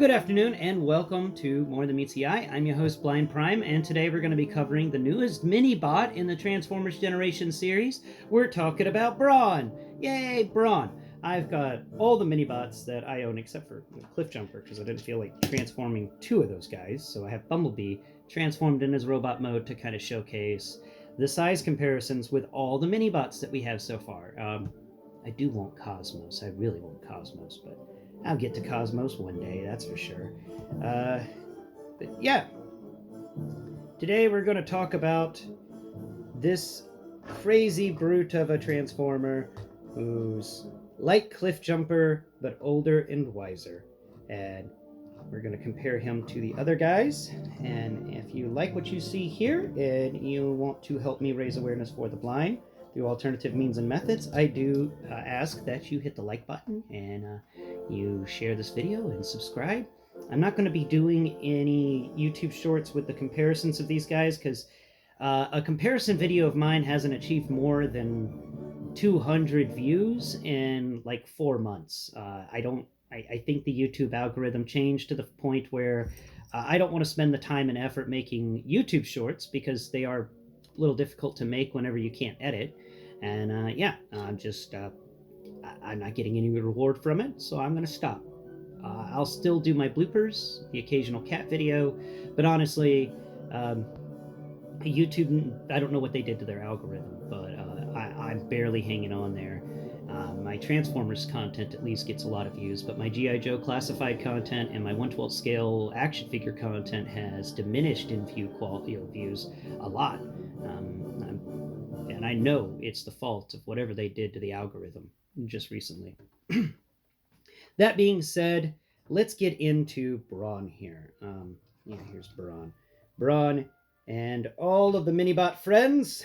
Good afternoon and welcome to More Than Meets the Eye. I'm your host Blind Prime, and today we're going to be covering the newest mini-bot in the Transformers Generation series. We're talking about Brawn! Yay, Brawn! I've got all the mini-bots that I own except for Cliff Jumper, because I didn't feel like transforming two of those guys. So I have Bumblebee transformed in his robot mode to kind of showcase the size comparisons with all the mini-bots that we have so far. I do want Cosmos. I really want Cosmos, but I'll get to Cosmos one day, that's for sure. But yeah, today we're going to talk about this crazy brute of a Transformer who's like Cliff Jumper, but older and wiser. And we're going to compare him to the other guys. And if you like what you see here and you want to help me raise awareness for the blind through alternative means and methods, I do ask that you hit the like button and you share this video and subscribe. I'm not going to be doing any YouTube shorts with the comparisons of these guys because a comparison video of mine hasn't achieved more than 200 views in like 4 months. I think the YouTube algorithm changed to the point where I don't want to spend the time and effort making YouTube shorts because they are a little difficult to make whenever you can't edit. And I'm not getting any reward from it, so I'm going to stop. I'll still do my bloopers, the occasional cat video, but honestly, YouTube, I don't know what they did to their algorithm, but I'm barely hanging on there. My Transformers content at least gets a lot of views, but my G.I. Joe classified content and my 1/12 scale action figure content has diminished in views a lot. And I know it's the fault of whatever they did to the algorithm just recently. That being said, let's get into Brawn here. Here's Brawn. Brawn and all of the Minibot friends.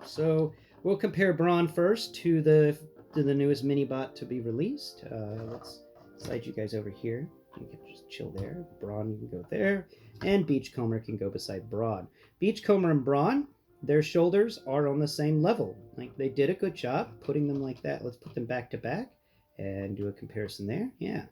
So we'll compare Brawn first to the newest Minibot to be released. Let's slide you guys over here. You can just chill there. Brawn, you can go there. And Beachcomber can go beside Brawn. Beachcomber and Brawn, their shoulders are on the same level. Like, they did a good job putting them like that. Let's put them back to back and do a comparison there. Yeah,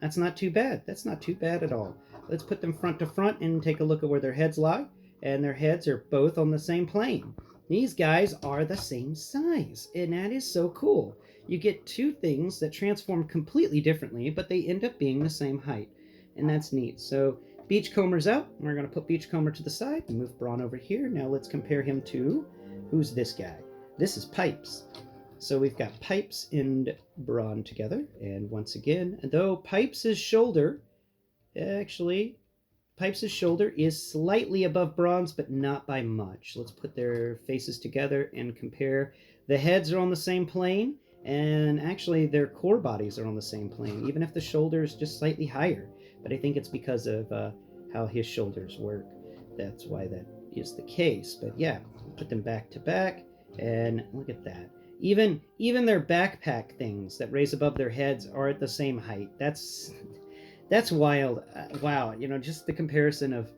that's not too bad. That's not too bad at all. Let's put them front to front and take a look at where their heads lie. And their heads are both on the same plane. These guys are the same size, and that is so cool. You get two things that transform completely differently, but they end up being the same height, and that's neat. So Beachcomber's out. We're going to put Beachcomber to the side and move Brawn over here. Now let's compare him to, who's this guy? This is Pipes. So we've got Pipes and Brawn together, and once again, though Pipes' shoulder is slightly above Brawn's, but not by much. Let's put their faces together and compare. The heads are on the same plane, and actually their core bodies are on the same plane, even if the shoulder is just slightly higher. But I think it's because of how his shoulders work. That's why that is the case. But yeah, put them back to back, and look at that. Even their backpack things that raise above their heads are at the same height. That's wild. Wow, just the comparison of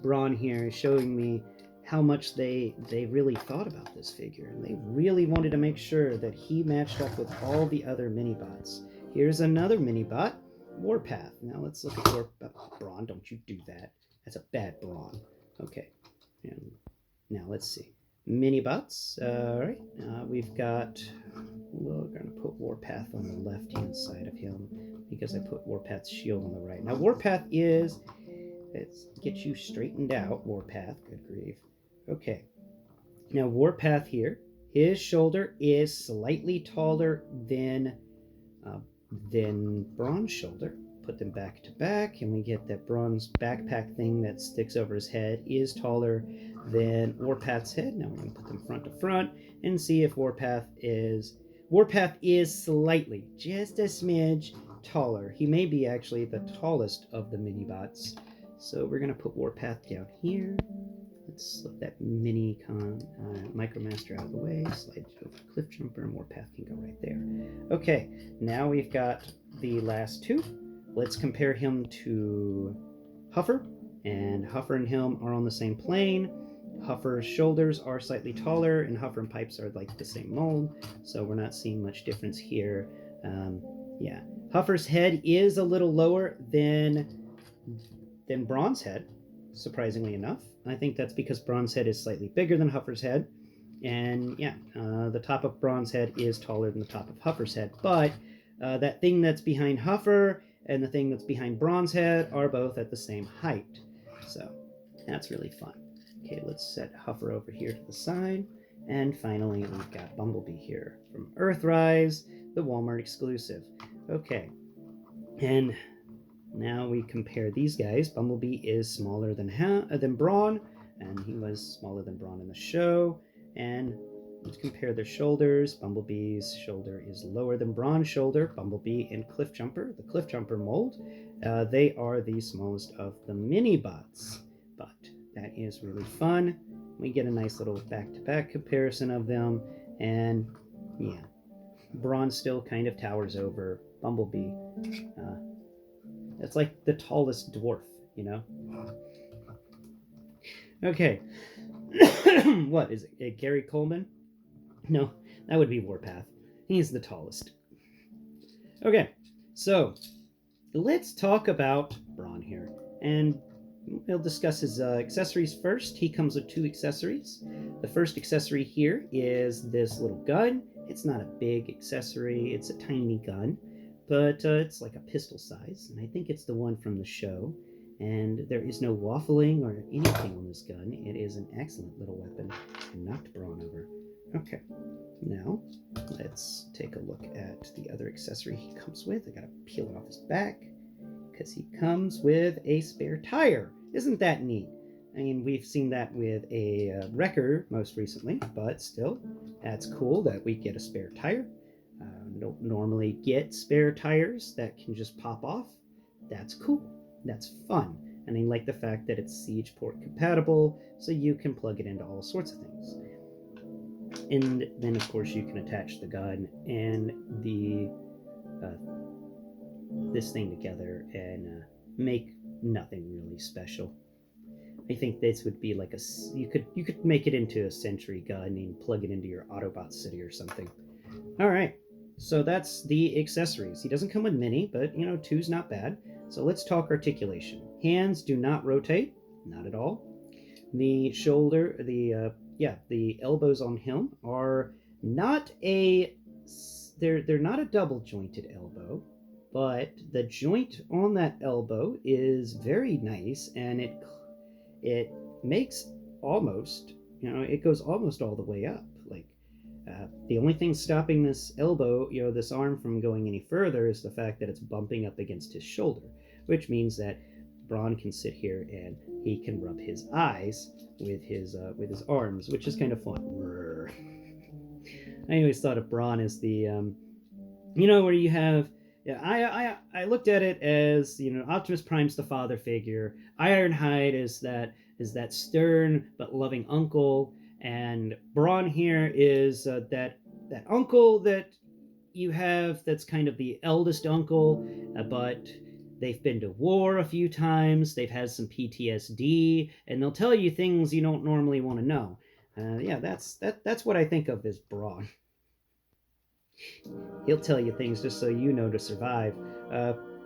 Brawn here is showing me how much they really thought about this figure. And they really wanted to make sure that he matched up with all the other mini-bots. Here's another mini-bot, Warpath. Now let's look at Warpath. Brawn, don't you do that. That's a bad Brawn. Okay. And now let's see. Mini-bots. All right. We're going to put Warpath on the left-hand side of him because I put Warpath's shield on the right. Now, Warpath let's get you straightened out, Warpath. Good grief. Okay. Now, Warpath here, his shoulder is slightly taller than Brawn's shoulder. Put them back to back, and we get that Brawn's backpack thing that sticks over his head is taller than Warpath's head. Now we're going to put them front to front and see if Warpath is slightly, just a smidge taller. He may be actually the tallest of the mini-bots. So we're going to put Warpath down here. Let's slip that Micromaster out of the way. Slide over Cliff Jumper, and Warpath can go right there. Okay, now we've got the last two. Let's compare him to Huffer, and Huffer and him are on the same plane. Huffer's shoulders are slightly taller, and Huffer and Pipes are like the same mold, so we're not seeing much difference here. Yeah, Huffer's head is a little lower than Brawn's head, surprisingly enough. I think that's because Brawn's head is slightly bigger than Huffer's head. And yeah, the top of Brawn's head is taller than the top of Huffer's head. But that thing that's behind Huffer and the thing that's behind Brawn's head are both at the same height. So that's really fun. Okay, let's set Huffer over here to the side. And finally, we've got Bumblebee here from Earthrise, the Walmart exclusive. Okay, and now we compare these guys. Bumblebee is smaller than Brawn, and he was smaller than Brawn in the show. And let's compare their shoulders. Bumblebee's shoulder is lower than Brawn's shoulder. Bumblebee and Cliffjumper, the Cliffjumper mold, they are the smallest of the Minibots. But that is really fun. We get a nice little back-to-back comparison of them. And yeah, Brawn still kind of towers over Bumblebee. It's like the tallest dwarf, you know? Okay. What is it? Gary Coleman? No, that would be Warpath. He's the tallest. Okay, so let's talk about Brawn here. And we'll discuss his accessories first. He comes with 2 accessories. The first accessory here is this little gun. It's not a big accessory. It's a tiny gun. But it's like a pistol size, and I think it's the one from the show. And there is no waffling or anything on this gun. It is an excellent little weapon. And knocked Brawn over. Okay, now let's take a look at the other accessory he comes with. I gotta peel it off his back, because he comes with a spare tire. Isn't that neat? I mean, we've seen that with a Wrecker most recently, but still, that's cool that we get a spare tire. Don't normally get spare tires that can just pop off. That's cool. That's fun. And I like the fact that it's Siege port compatible, so you can plug it into all sorts of things. And then, of course, you can attach the gun and the this thing together and make nothing really special. I think this would be like you could make it into a sentry gun and plug it into your Autobot city or something. All right. So that's the accessories. He doesn't come with many, but, 2's not bad. So let's talk articulation. Hands do not rotate, not at all. The shoulder, the elbows on him are not they're not a double jointed elbow, but the joint on that elbow is very nice, and it makes almost, it goes almost all the way up. The only thing stopping this elbow, this arm from going any further is the fact that it's bumping up against his shoulder, which means that Brawn can sit here and he can rub his eyes with his arms, which is kind of fun. I always thought of Brawn as the, where you have, I looked at it as, Optimus Prime's the father figure, Ironhide is that stern but loving uncle, and Brawn here is that uncle that you have that's kind of the eldest uncle, but they've been to war a few times, they've had some PTSD, and they'll tell you things you don't normally want to know. That's what I think of as Brawn. He'll tell you things just so you know to survive.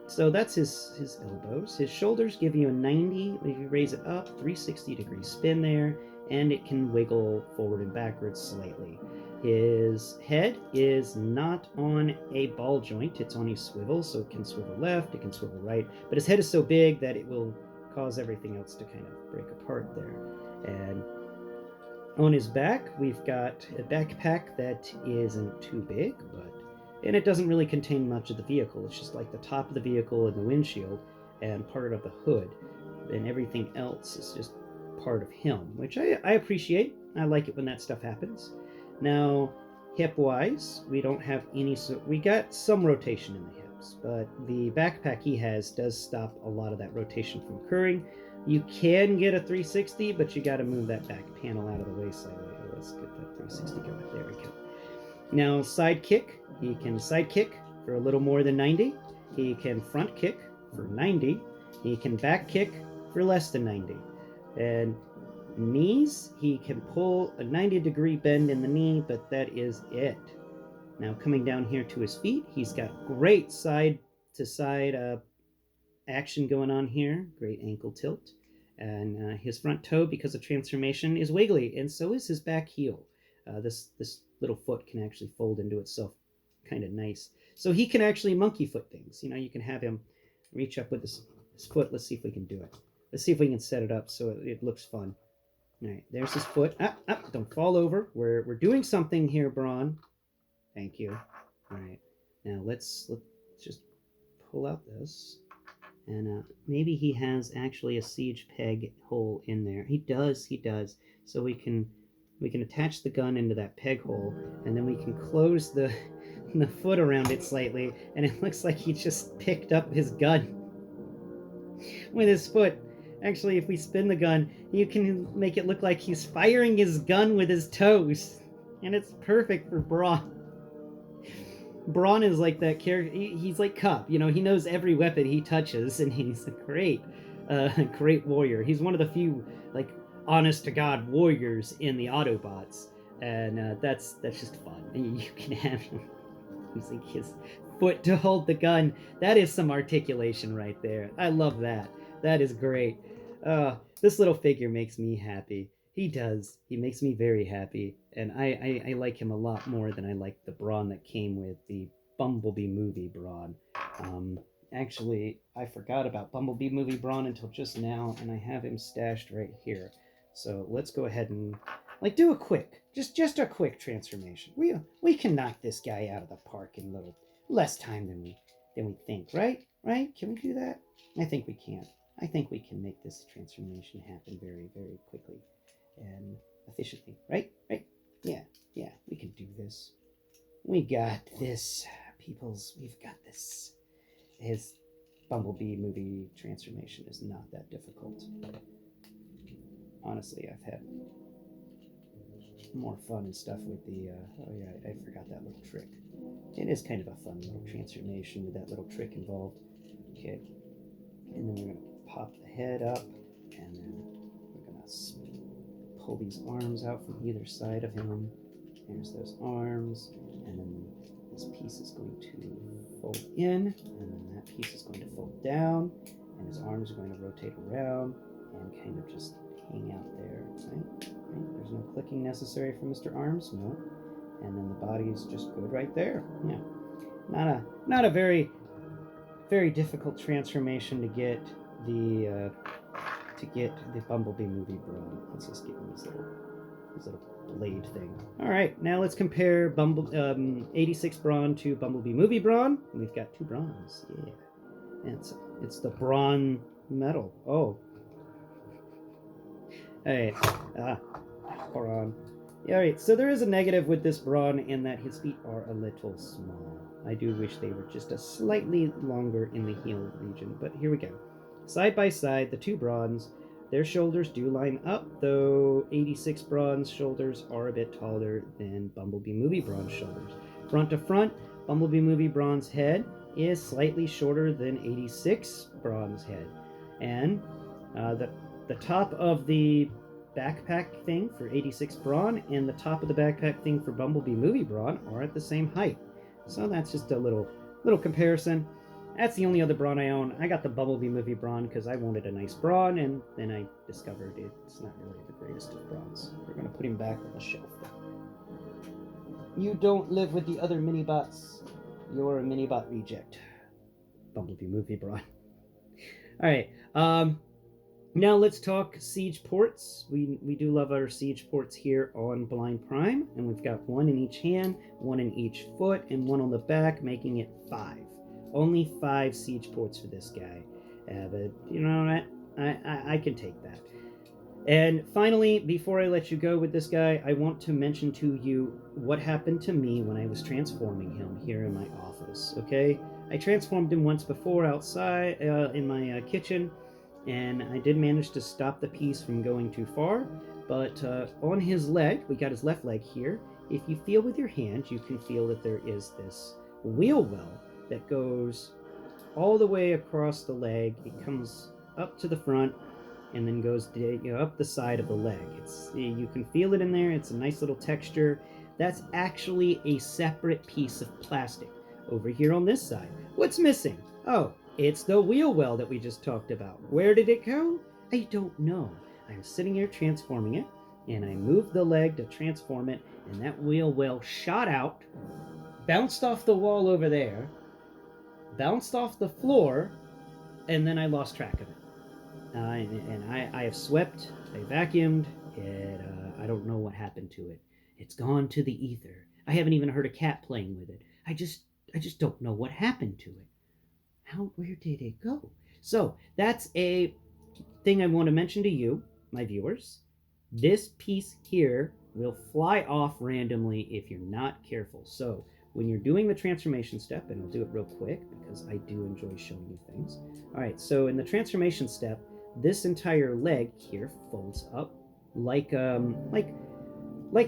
So that's his elbows. His shoulders give you a 90, if you raise it up, 360-degree spin there, and it can wiggle forward and backwards slightly. His head is not on a ball joint, it's on a swivel, so it can swivel left, it can swivel right, but his head is so big that it will cause everything else to kind of break apart there. And on his back, we've got a backpack that isn't too big, and it doesn't really contain much of the vehicle. It's just like the top of the vehicle and the windshield and part of the hood, and everything else is just part of him, which I appreciate. I like it when that stuff happens. Now, hip-wise, we don't have any, we got some rotation in the hips, but the backpack he has does stop a lot of that rotation from occurring. You can get a 360, but you got to move that back panel out of the way slightly. Let's get that 360 going. There we go. Now, side kick. He can side kick for a little more than 90. He can front kick for 90. He can back kick for less than 90. And knees, he can pull a 90-degree bend in the knee, but that is it. Now, coming down here to his feet, he's got great side to side action going on here. Great ankle tilt. And his front toe, because of transformation, is wiggly, and so is his back heel. This little foot can actually fold into itself kind of nice. So he can actually monkey foot things. You know, you can have him reach up with his foot. Let's see if we can do it. Let's see if we can set it up so it looks fun. All right, there's his foot. Don't fall over. We're doing something here, Brawn. Thank you. All right, now let's just pull out this. And maybe he has actually a siege peg hole in there. He does. So we can attach the gun into that peg hole, and then we can close the foot around it slightly, and it looks like he just picked up his gun with his foot. Actually, if we spin the gun, you can make it look like he's firing his gun with his toes, and it's perfect for Brawn. Brawn is like that character. He's like Cup, you know. He knows every weapon he touches, and he's a great warrior. He's one of the few like honest to God warriors in the Autobots, and that's just fun. And you can have him using his foot to hold the gun. That is some articulation right there. I love that. That is great. This little figure makes me happy. He does. He makes me very happy, and I like him a lot more than I like the Brawn that came with the Bumblebee Movie Brawn. Actually, I forgot about Bumblebee Movie Brawn until just now, and I have him stashed right here. So let's go ahead and do a quick, just a quick transformation. We can knock this guy out of the park in a little less time than we think, right? Right? Can we do that? I think we can. I think we can make this transformation happen very, very quickly and efficiently, right? Yeah, we can do this. We got this, peoples. We've got this. His Bumblebee Movie transformation is not that difficult. Honestly, I've had more fun and stuff with the, oh yeah, I forgot that little trick. It is kind of a fun little transformation with that little trick involved. Okay, and then we're going to pop the head up, and then we're going to pull these arms out from either side of him. There's those arms, and then this piece is going to fold in, and then that piece is going to fold down, and his arms are going to rotate around and kind of just hang out there, right? There's no clicking necessary for Mr. Arms, no. And then the body is just good right there. Yeah, not a very difficult transformation to get the Bumblebee Movie Brawn. Let's just give him this little blade thing. All right, now let's compare 86 Brawn to Bumblebee Movie Brawn. We've got two Brawns. Yeah, it's the Brawn medal. Oh. Hey, Brawn. Yeah, all right, so there is a negative with this Brawn in that his feet are a little small. I do wish they were just a slightly longer in the heel region, but here we go. Side by side, the two Brawns, their shoulders do line up, though 86 Brawn's shoulders are a bit taller than Bumblebee Movie Brawn's shoulders. Front to front, Bumblebee Movie Brawn's head is slightly shorter than 86 Brawn's head. And the top of the backpack thing for 86 Brawn and the top of the backpack thing for Bumblebee Movie Brawn are at the same height. So that's just a little comparison. That's the only other Brawn I own. I got the Bumblebee Movie Brawn because I wanted a nice Brawn, and then I discovered it's not really the greatest of Brawns. We're going to put him back on the shelf. You don't live with the other Minibots. You're a Minibot reject. Bumblebee Movie Brawn. Alright, now let's talk siege ports. We do love our siege ports here on Blind Prime, and we've got one in each hand, one in each foot, and one on the back, making it 5. Only 5 siege ports for this guy. But you know what? I can take that. And finally, before I let you go with this guy, I want to mention to you what happened to me when I was transforming him here in my office, okay? I transformed him once before outside in my kitchen, and I did manage to stop the piece from going too far, but on his leg, we got his left leg here, if you feel with your hand, you can feel that there is this wheel well that goes all the way across the leg. It comes up to the front and then goes up the side of the leg. You can feel it in there. It's a nice little texture. That's actually a separate piece of plastic over here on this side. What's missing? Oh, it's the wheel well that we just talked about. Where did it go? I don't know. I'm sitting here transforming it, and I moved the leg to transform it, and that wheel well shot out, bounced off the wall over there, bounced off the floor, and then I lost track of it. I have swept, I vacuumed it. I don't know what happened to it. It's gone to the ether. I haven't even heard a cat playing with it. I just don't know what happened to it. Where did it go? So that's a thing I want to mention to you, my viewers. This piece here will fly off randomly if you're not careful. So when you're doing the transformation step, and I'll do it real quick because I do enjoy showing you things. All right, so in the transformation step, this entire leg here folds up like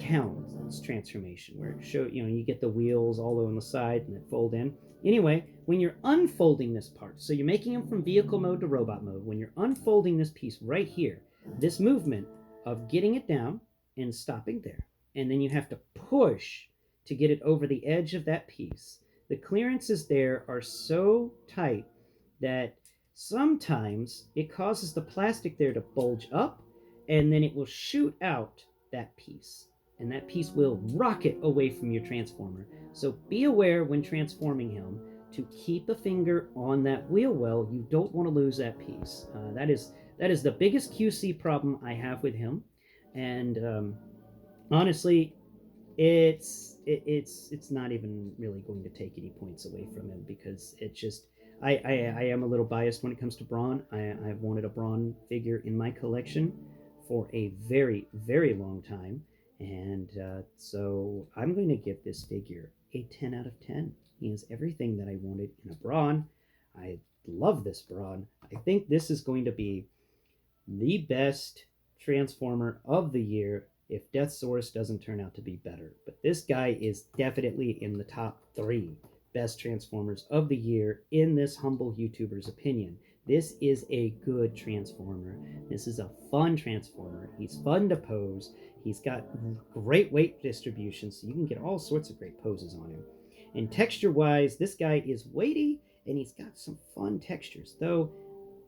Hound's transformation, where it you get the wheels all on the side and they fold in. Anyway, when you're unfolding this part, so you're making him from vehicle mode to robot mode, when you're unfolding this piece right here, this movement of getting it down and stopping there, and then you have to push to get it over the edge of that piece. The clearances there are so tight that sometimes it causes the plastic there to bulge up, and then it will shoot out that piece, and that piece will rocket away from your transformer. So be aware when transforming him to keep a finger on that wheel well. You don't want to lose that piece. That is the biggest QC problem I have with him, and honestly, it's not even really going to take any points away from him, because it's just I am a little biased when it comes to Brawn. I've wanted a Brawn figure in my collection for a very, very long time, and so I'm going to give this figure a 10 out of 10. He has everything that I wanted in a Brawn. I love this Brawn. I think this is going to be the best Transformer of the year if Deathsaurus doesn't turn out to be better. But this guy is definitely in the top 3 best Transformers of the year in this humble YouTuber's opinion. This is a good Transformer. This is a fun Transformer. He's fun to pose. He's got great weight distribution, so you can get all sorts of great poses on him. And texture-wise, this guy is weighty, and he's got some fun textures, though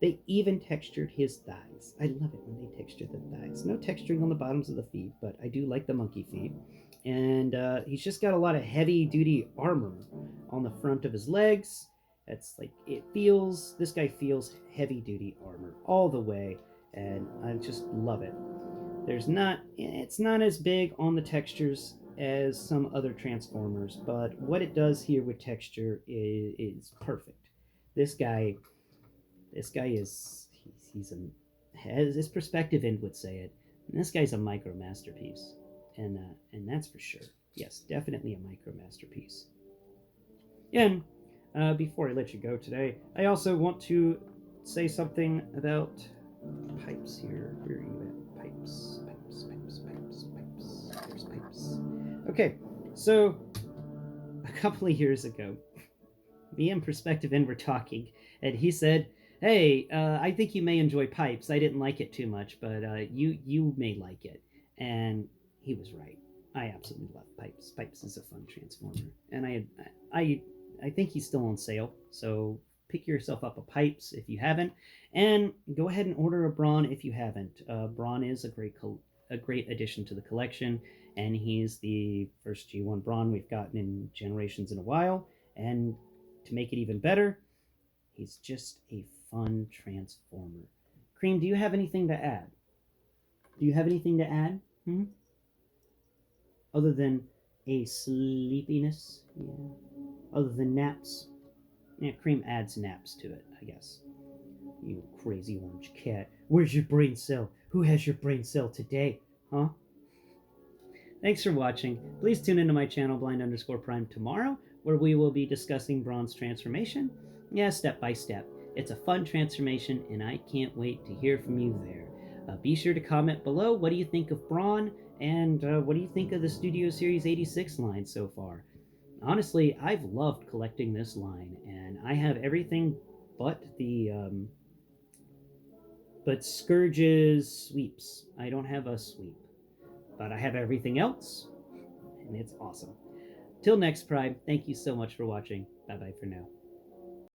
they even textured his thighs. I love it when they texture the thighs. No texturing on the bottoms of the feet, but I do like the monkey feet. And he's just got a lot of heavy-duty armor on the front of his legs. That's like, this guy feels heavy-duty armor all the way, and I just love it. It's not as big on the textures as some other Transformers, but what it does here with texture is perfect. This guy is as his perspective end would say it. And this guy's a micro masterpiece, and that's for sure. Yes, definitely a micro masterpiece. And before I let you go today, I also want to say something about pipes here. Where are you at? Pipes. There's pipes. Okay, so a couple of years ago, me and Perspective End were talking, and he said, "Hey, I think you may enjoy Pipes. I didn't like it too much, but you may like it." And he was right. I absolutely love Pipes. Pipes is a fun Transformer, and I think he's still on sale. So pick yourself up a Pipes if you haven't, and go ahead and order a Brawn if you haven't. Brawn is a great addition to the collection, and he's the first G1 Brawn we've gotten in Generations in a while. And to make it even better, he's just a fun Transformer. Cream, do you have anything to add? Do you have anything to add? Other than a sleepiness? Yeah. Other than naps? Yeah, Cream adds naps to it, I guess. You crazy orange cat. Where's your brain cell? Who has your brain cell today? Huh? Thanks for watching. Please tune into my channel, Blind_Prime, tomorrow, where we will be discussing Brawn's transformation. Yeah, step by step. It's a fun transformation, and I can't wait to hear from you there. Be sure to comment below, what do you think of Brawn, and what do you think of the Studio Series 86 line so far? Honestly, I've loved collecting this line, and I have everything but but Scourge's sweeps. I don't have a sweep, but I have everything else, and it's awesome. Till next Prime, thank you so much for watching. Bye-bye for now.